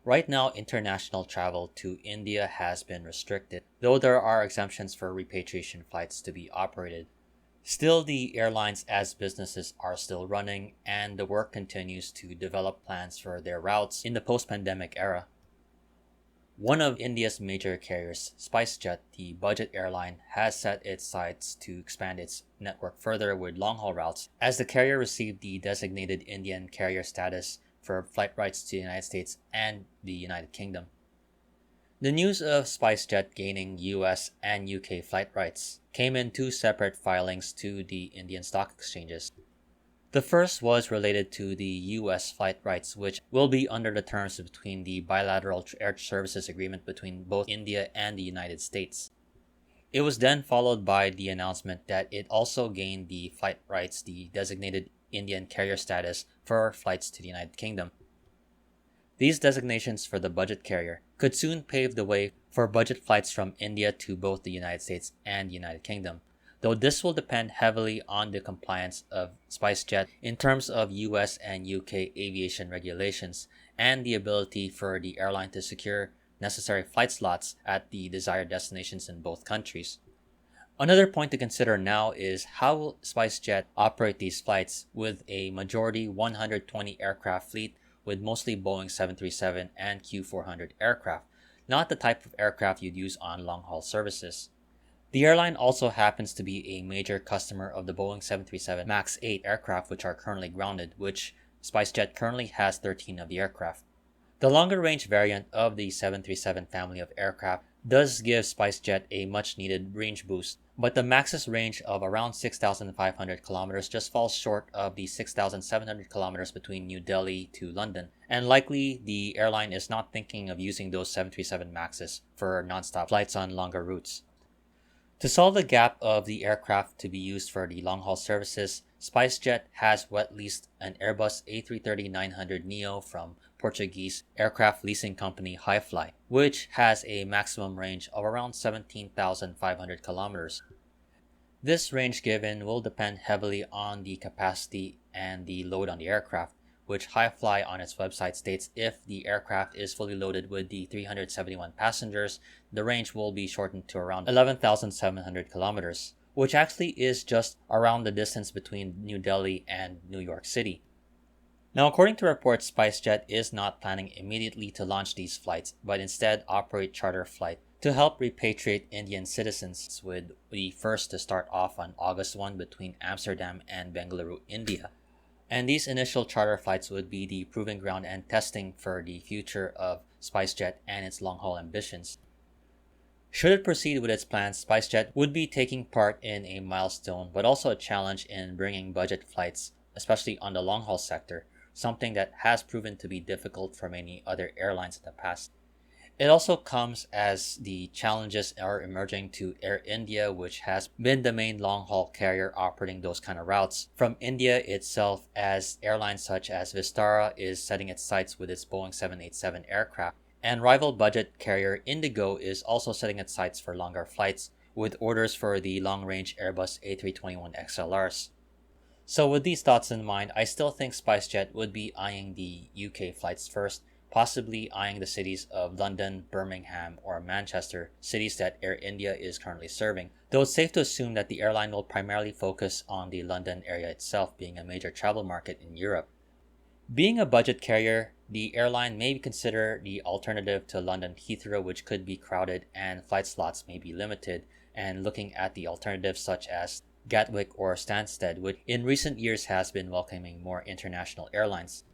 Right now, international travel to India has been restricted, though there are exemptions for repatriation flights to be operated. Still, the airlines as businesses are still running, and the work continues to develop plans for their routes in the post-pandemic era. One of India's major carriers, SpiceJet, the budget airline, has set its sights to expand its network further with long-haul routes, as the carrier received the designated Indian carrier status for flight rights to the United States and the United Kingdom. The news of SpiceJet gaining US and UK flight rights came in two separate filings to the Indian stock exchanges. The first was related to the US flight rights, which will be under the terms between the bilateral air services agreement between both India and the United States. It was then followed by the announcement that it also gained the flight rights, the designated Indian carrier status for flights to the United Kingdom. These designations for the budget carrier could soon pave the way for budget flights from India to both the United States and the United Kingdom, though this will depend heavily on the compliance of SpiceJet in terms of US and UK aviation regulations and the ability for the airline to secure necessary flight slots at the desired destinations in both countries. Another point to consider now is how will SpiceJet operate these flights with a majority 120 aircraft fleet with mostly Boeing 737 and Q400 aircraft, not the type of aircraft you'd use on long-haul services. The airline also happens to be a major customer of the Boeing 737 MAX 8 aircraft, which are currently grounded, which SpiceJet currently has 13 of the aircraft. The longer-range variant of the 737 family of aircraft does give SpiceJet a much-needed range boost, but the MAX's range of around 6,500 kilometers just falls short of the 6,700 kilometers between New Delhi to London, and likely the airline is not thinking of using those 737 MAXes for non-stop flights on longer routes. To solve the gap of the aircraft to be used for the long-haul services, SpiceJet has wet leased an Airbus A330-900neo from Portuguese aircraft leasing company HiFly, which has a maximum range of around 17,500 kilometers. This range given will depend heavily on the capacity and the load on the aircraft, which HiFly on its website states if the aircraft is fully loaded with the 371 passengers, the range will be shortened to around 11,700 kilometers, which actually is just around the distance between New Delhi and New York City. Now, according to reports, SpiceJet is not planning immediately to launch these flights, but instead operate charter flights to help repatriate Indian citizens, with the first to start off on August 1 between Amsterdam and Bengaluru, India. And these initial charter flights would be the proving ground and testing for the future of SpiceJet and its long-haul ambitions. Should it proceed with its plans, SpiceJet would be taking part in a milestone, but also a challenge in bringing budget flights, especially on the long-haul sector, something that has proven to be difficult for many other airlines in the past. It also comes as the challenges are emerging to Air India, which has been the main long-haul carrier operating those kind of routes from India itself, as airlines such as Vistara is setting its sights with its Boeing 787 aircraft, and rival budget carrier Indigo is also setting its sights for longer flights with orders for the long-range Airbus A321XLRs. So with these thoughts in mind, I still think SpiceJet would be eyeing the UK flights first, possibly eyeing the cities of London, Birmingham, or Manchester, cities that Air India is currently serving, though it's safe to assume that the airline will primarily focus on the London area itself, being a major travel market in Europe. Being a budget carrier, the airline may consider the alternative to London Heathrow, which could be crowded and flight slots may be limited, and looking at the alternatives such as Gatwick or Stansted, which in recent years has been welcoming more international airlines.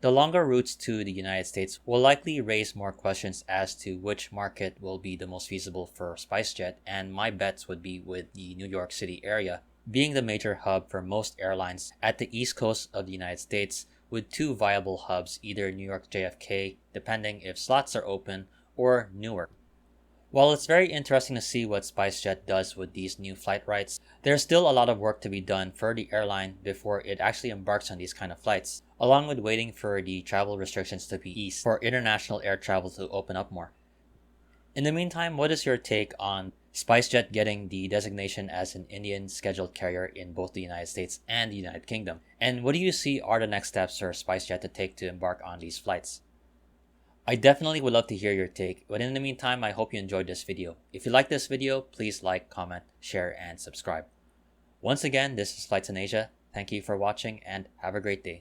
The longer routes to the United States will likely raise more questions as to which market will be the most feasible for SpiceJet, and my bets would be with the New York City area, being the major hub for most airlines at the east coast of the United States, with two viable hubs, either New York JFK, depending if slots are open, or Newark. While it's very interesting to see what SpiceJet does with these new flight rights, there's still a lot of work to be done for the airline before it actually embarks on these kind of flights, along with waiting for the travel restrictions to be eased for international air travel to open up more. In the meantime, what is your take on SpiceJet getting the designation as an Indian scheduled carrier in both the United States and the United Kingdom? And what do you see are the next steps for SpiceJet to take to embark on these flights? I definitely would love to hear your take, but in the meantime, I hope you enjoyed this video. If you like this video, please like, comment, share, and subscribe. Once again, this is Flights in Asia. Thank you for watching and have a great day.